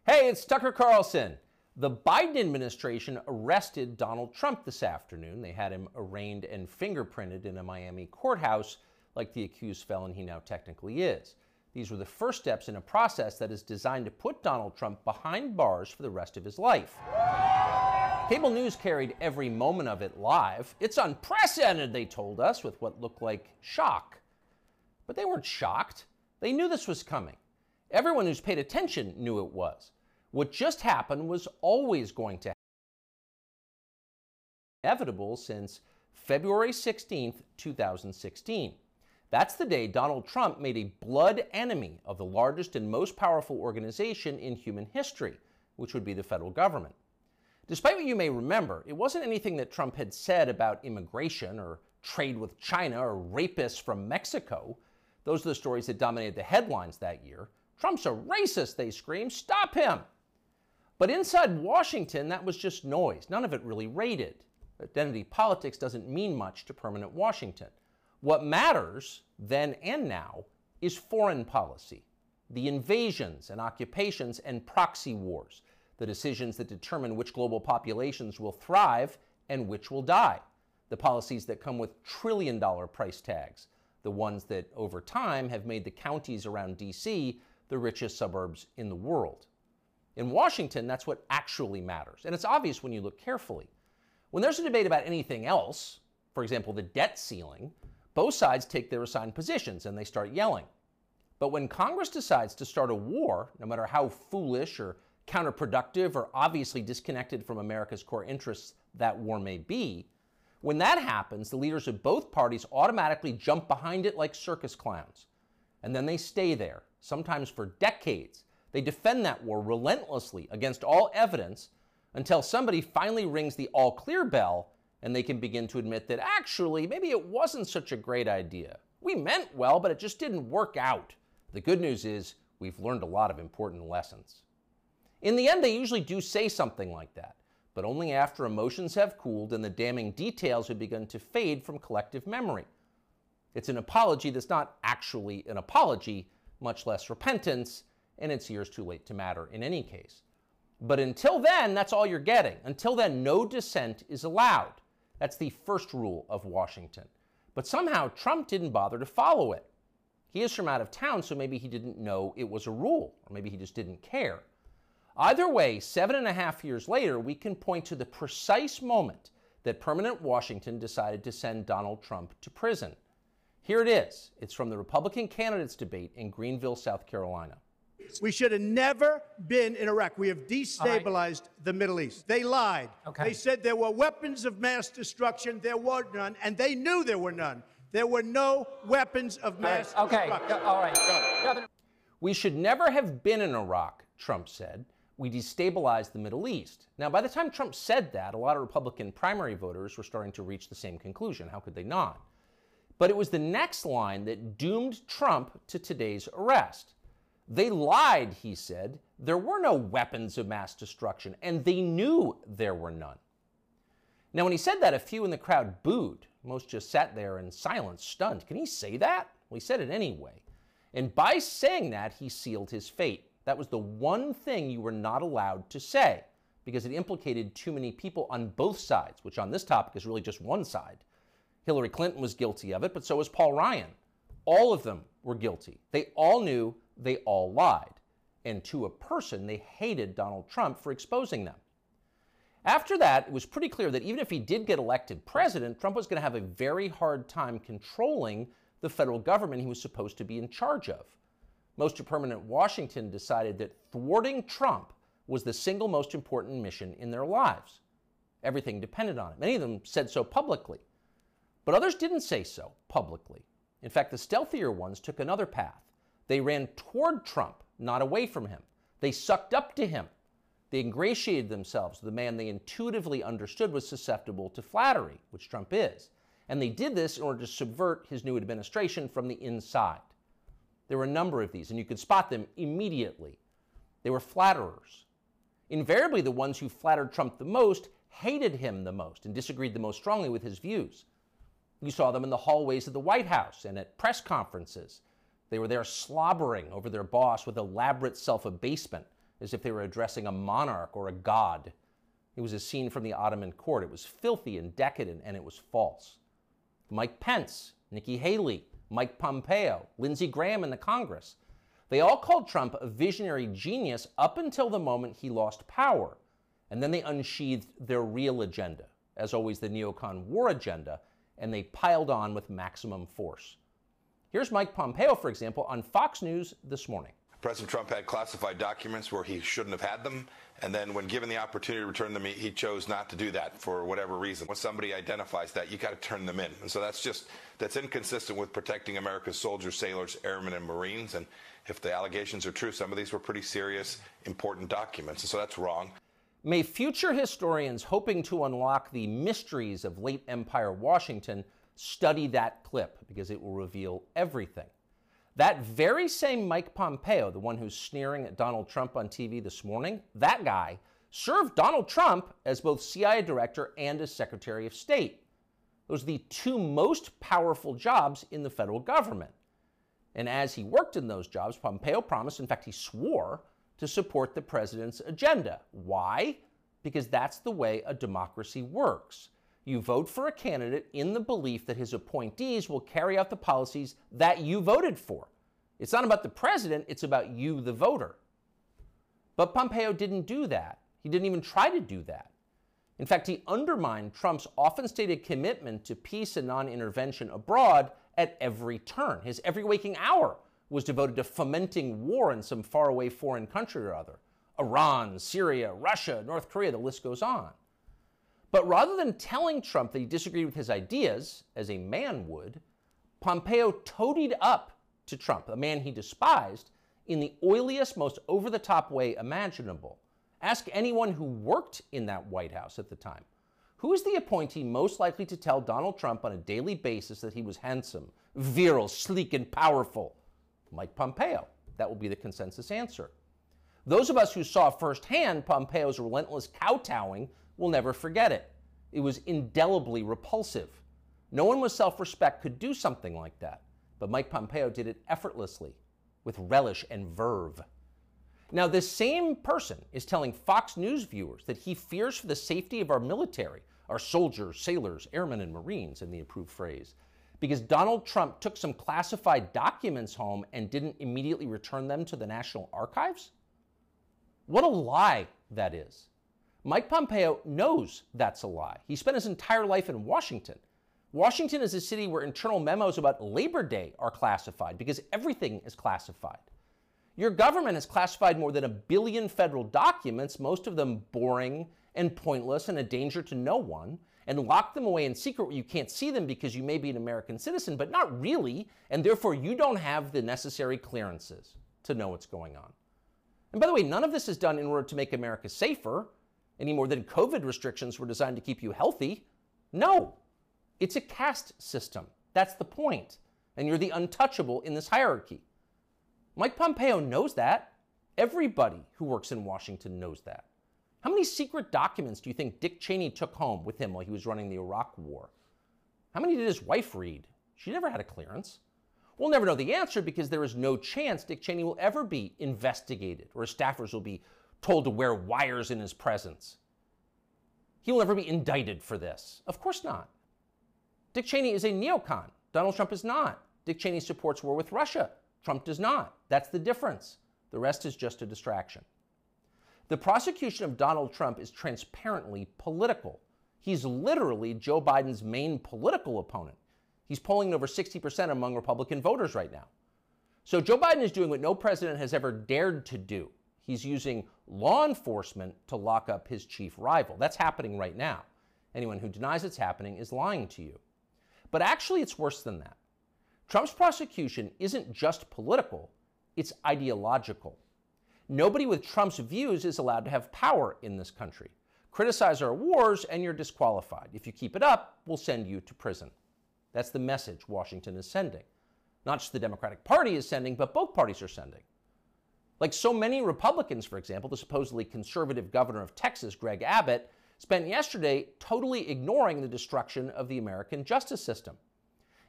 Hey, it's Tucker Carlson. The Biden administration arrested Donald Trump this afternoon. They had him arraigned and fingerprinted in a Miami courthouse like the accused felon he now technically is. These were the first steps in a process that is designed to put Donald Trump behind bars for the rest of his life. Cable news carried every moment of it live. It's unprecedented, they told us, with what looked like shock. But they weren't shocked. They knew this was coming. Everyone who's paid attention knew it was. What just happened was always going to happen. Inevitable since February 16th, 2016. That's the day Donald Trump made a blood enemy of the largest and most powerful organization in human history, which would be the federal government. Despite what you may remember, it wasn't anything that Trump had said about immigration or trade with China or rapists from Mexico. Those are the stories that dominated the headlines that year. Trump's a racist, they screamed. Stop him! But inside Washington, that was just noise. None of it really rated. Identity politics doesn't mean much to permanent Washington. What matters, then and now, is foreign policy. The invasions and occupations and proxy wars. The decisions that determine which global populations will thrive and which will die. The policies that come with trillion-dollar price tags. The ones that, over time, have made the counties around D.C. the richest suburbs in the world. In Washington, that's what actually matters. And it's obvious when you look carefully. When there's a debate about anything else, for example, the debt ceiling, both sides take their assigned positions and they start yelling. But when Congress decides to start a war, no matter how foolish or counterproductive or obviously disconnected from America's core interests that war may be, when that happens, the leaders of both parties automatically jump behind it like circus clowns. And then they stay there, sometimes for decades. They defend that war relentlessly against all evidence until somebody finally rings the all-clear bell and they can begin to admit that actually, maybe it wasn't such a great idea. We meant well, but it just didn't work out. The good news is we've learned a lot of important lessons. In the end, they usually do say something like that, but only after emotions have cooled and the damning details have begun to fade from collective memory. It's an apology that's not actually an apology, much less repentance, and it's years too late to matter in any case. But until then, that's all you're getting. Until then, no dissent is allowed. That's the first rule of Washington. But somehow, Trump didn't bother to follow it. He is from out of town, so maybe he didn't know it was a rule, or maybe he just didn't care. Either way, 7.5 years later, we can point to the precise moment that permanent Washington decided to send Donald Trump to prison. Here it is. It's from the Republican candidates debate in Greenville, South Carolina. We should have never been in Iraq. We have destabilized the Middle East. They lied. They said there were weapons of mass destruction. There were none, and they knew there were none. There were no weapons of mass destruction. All right. We should never have been in Iraq, Trump said. We destabilized the Middle East. Now, by the time Trump said that, a lot of Republican primary voters were starting to reach the same conclusion. How could they not? But it was the next line that doomed Trump to today's arrest. They lied, he said. There were no weapons of mass destruction, and they knew there were none. Now, when he said that, a few in the crowd booed. Most just sat there in silence, stunned. Can he say that? Well, he said it anyway. And by saying that, he sealed his fate. That was the one thing you were not allowed to say, because it implicated too many people on both sides, which on this topic is really just one side. Hillary Clinton was guilty of it, but so was Paul Ryan. All of them were guilty. They all knew, they all lied. And to a person, they hated Donald Trump for exposing them. After that, it was pretty clear that even if he did get elected president, Trump was going to have a very hard time controlling the federal government he was supposed to be in charge of. Most of permanent Washington decided that thwarting Trump was the single most important mission in their lives. Everything depended on it. Many of them said so publicly. But others didn't say so publicly. In fact, the stealthier ones took another path. They ran toward Trump, not away from him. They sucked up to him. They ingratiated themselves with the man they intuitively understood was susceptible to flattery, which Trump is. And they did this in order to subvert his new administration from the inside. There were a number of these, and you could spot them immediately. They were flatterers. Invariably, the ones who flattered Trump the most hated him the most and disagreed the most strongly with his views. You saw them in the hallways of the White House and at press conferences. They were there slobbering over their boss with elaborate self-abasement, as if they were addressing a monarch or a god. It was a scene from the Ottoman court. It was filthy and decadent, and it was false. Mike Pence, Nikki Haley, Mike Pompeo, Lindsey Graham in the Congress. They all called Trump a visionary genius up until the moment he lost power. And then they unsheathed their real agenda, as always the neocon war agenda, and they piled on with maximum force. Here's Mike Pompeo, for example, on Fox News this morning. President Trump had classified documents where he shouldn't have had them, and then when given the opportunity to return them, he chose not to do that for whatever reason. When somebody identifies that, you got to turn them in. And so that's inconsistent with protecting America's soldiers, sailors, airmen, and Marines. And if the allegations are true, some of these were pretty serious, important documents. And so that's wrong. May future historians hoping to unlock the mysteries of late Empire Washington study that clip, because it will reveal everything. That very same Mike Pompeo, the one who's sneering at Donald Trump on TV this morning, that guy served Donald Trump as both CIA director and as Secretary of State. Those are the two most powerful jobs in the federal government. And as he worked in those jobs, Pompeo promised, in fact, he swore, to support the president's agenda. Why? Because that's the way a democracy works. You vote for a candidate in the belief that his appointees will carry out the policies that you voted for. It's not about the president, it's about you, the voter. But Pompeo didn't do that. He didn't even try to do that. In fact, he undermined Trump's often stated commitment to peace and non-intervention abroad at every turn. His every waking hour was devoted to fomenting war in some faraway foreign country or other. Iran, Syria, Russia, North Korea, the list goes on. But rather than telling Trump that he disagreed with his ideas, as a man would, Pompeo toadied up to Trump, a man he despised, in the oiliest, most over-the-top way imaginable. Ask anyone who worked in that White House at the time. Who is the appointee most likely to tell Donald Trump on a daily basis that he was handsome, virile, sleek, and powerful? Mike Pompeo. That will be the consensus answer. Those of us who saw firsthand Pompeo's relentless kowtowing will never forget it. It was indelibly repulsive. No one with self-respect could do something like that, but Mike Pompeo did it effortlessly, with relish and verve. Now, this same person is telling Fox News viewers that he fears for the safety of our military, our soldiers, sailors, airmen, and Marines, in the approved phrase, because Donald Trump took some classified documents home and didn't immediately return them to the National Archives? What a lie that is. Mike Pompeo knows that's a lie. He spent his entire life in Washington. Washington is a city where internal memos about Labor Day are classified because everything is classified. Your government has classified more than 1 billion federal documents, most of them boring and pointless and a danger to no one, and locked them away in secret where you can't see them because you may be an American citizen, but not really, and therefore you don't have the necessary clearances to know what's going on. And by the way, none of this is done in order to make America safer, any more than COVID restrictions were designed to keep you healthy. No, it's a caste system. That's the point. And you're the untouchable in this hierarchy. Mike Pompeo knows that. Everybody who works in Washington knows that. How many secret documents do you think Dick Cheney took home with him while he was running the Iraq War? How many did his wife read? She never had a clearance. We'll never know the answer because there is no chance Dick Cheney will ever be investigated or his staffers will be told to wear wires in his presence. He will never be indicted for this. Of course not. Dick Cheney is a neocon. Donald Trump is not. Dick Cheney supports war with Russia. Trump does not. That's the difference. The rest is just a distraction. The prosecution of Donald Trump is transparently political. He's literally Joe Biden's main political opponent. He's polling over 60% among Republican voters right now. So Joe Biden is doing what no president has ever dared to do. He's using law enforcement to lock up his chief rival. That's happening right now. Anyone who denies it's happening is lying to you. But actually, it's worse than that. Trump's prosecution isn't just political, it's ideological. Nobody with Trump's views is allowed to have power in this country. Criticize our wars and you're disqualified. If you keep it up, we'll send you to prison. That's the message Washington is sending. Not just the Democratic Party is sending, but both parties are sending. Like so many Republicans, for example, the supposedly conservative governor of Texas, Greg Abbott, spent yesterday totally ignoring the destruction of the American justice system.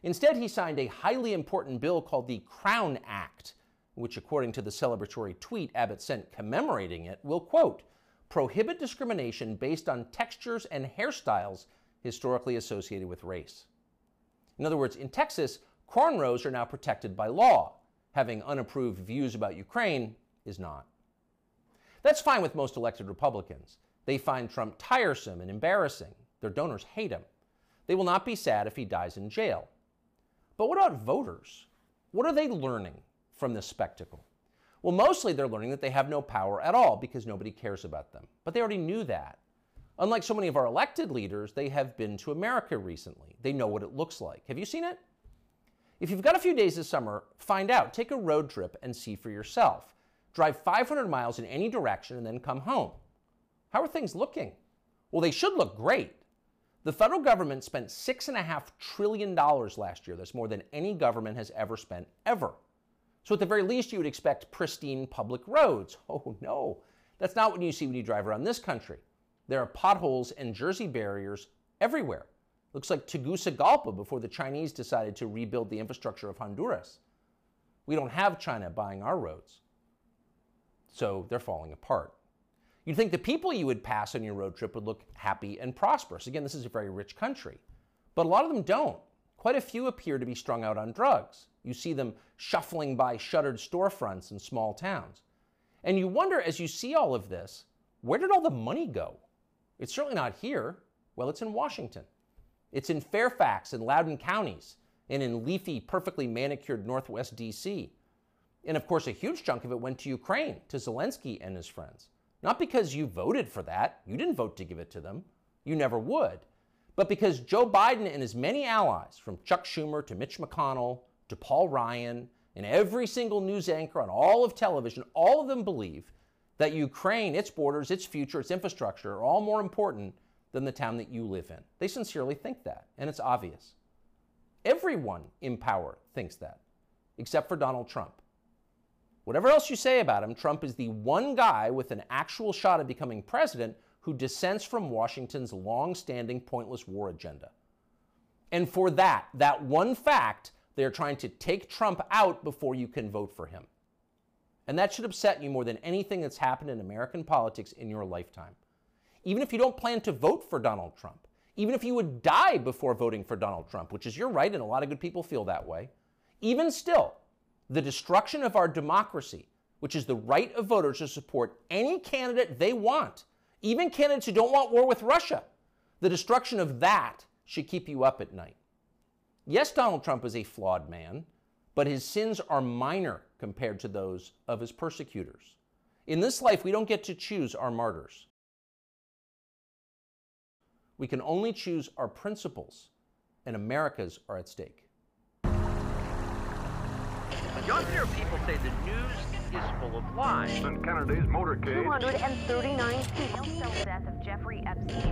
Instead, he signed a highly important bill called the Crown Act, which according to the celebratory tweet Abbott sent commemorating it, will, quote, prohibit discrimination based on textures and hairstyles historically associated with race. In other words, in Texas, cornrows are now protected by law. Having unapproved views about Ukraine is not. That's fine with most elected Republicans. They find Trump tiresome and embarrassing. Their donors hate him. They will not be sad if he dies in jail. But what about voters? What are they learning from this spectacle? Well, mostly they're learning that they have no power at all because nobody cares about them. But they already knew that. Unlike so many of our elected leaders, they have been to America recently. They know what it looks like. Have you seen it? If you've got a few days this summer, find out. Take a road trip and see for yourself. Drive 500 miles in any direction and then come home. How are things looking? Well, they should look great. The federal government spent $6.5 trillion last year. That's more than any government has ever spent, ever. So at the very least, you would expect pristine public roads. Oh no, that's not what you see when you drive around this country. There are potholes and Jersey barriers everywhere. Looks like Tegucigalpa before the Chinese decided to rebuild the infrastructure of Honduras. We don't have China buying our roads. So they're falling apart. You'd think the people you would pass on your road trip would look happy and prosperous. Again, this is a very rich country. But a lot of them don't. Quite a few appear to be strung out on drugs. You see them shuffling by shuttered storefronts in small towns. And you wonder, as you see all of this, where did all the money go? It's certainly not here. Well, it's in Washington. It's in Fairfax and Loudoun counties, and in leafy, perfectly manicured Northwest D.C. And of course, a huge chunk of it went to Ukraine, to Zelensky and his friends. Not because you voted for that. You didn't vote to give it to them. You never would. But because Joe Biden and his many allies, from Chuck Schumer to Mitch McConnell to Paul Ryan, and every single news anchor on all of television, all of them believe that Ukraine, its borders, its future, its infrastructure are all more important than the town that you live in. They sincerely think that, and it's obvious. Everyone in power thinks that, except for Donald Trump. Whatever else you say about him, Trump is the one guy with an actual shot at becoming president who dissents from Washington's long-standing pointless war agenda. And for that one fact, they're trying to take Trump out before you can vote for him. And that should upset you more than anything that's happened in American politics in your lifetime. Even if you don't plan to vote for Donald Trump, even if you would die before voting for Donald Trump, which is your right, and a lot of good people feel that way, even still, the destruction of our democracy, which is the right of voters to support any candidate they want, even candidates who don't want war with Russia, the destruction of that should keep you up at night. Yes, Donald Trump is a flawed man, but his sins are minor compared to those of his persecutors. In this life, we don't get to choose our martyrs. We can only choose our principles, and America's are at stake. You often hear people say the news is full of lies. In Kennedy's motorcade. 239 people. The death of Jeffrey Epstein.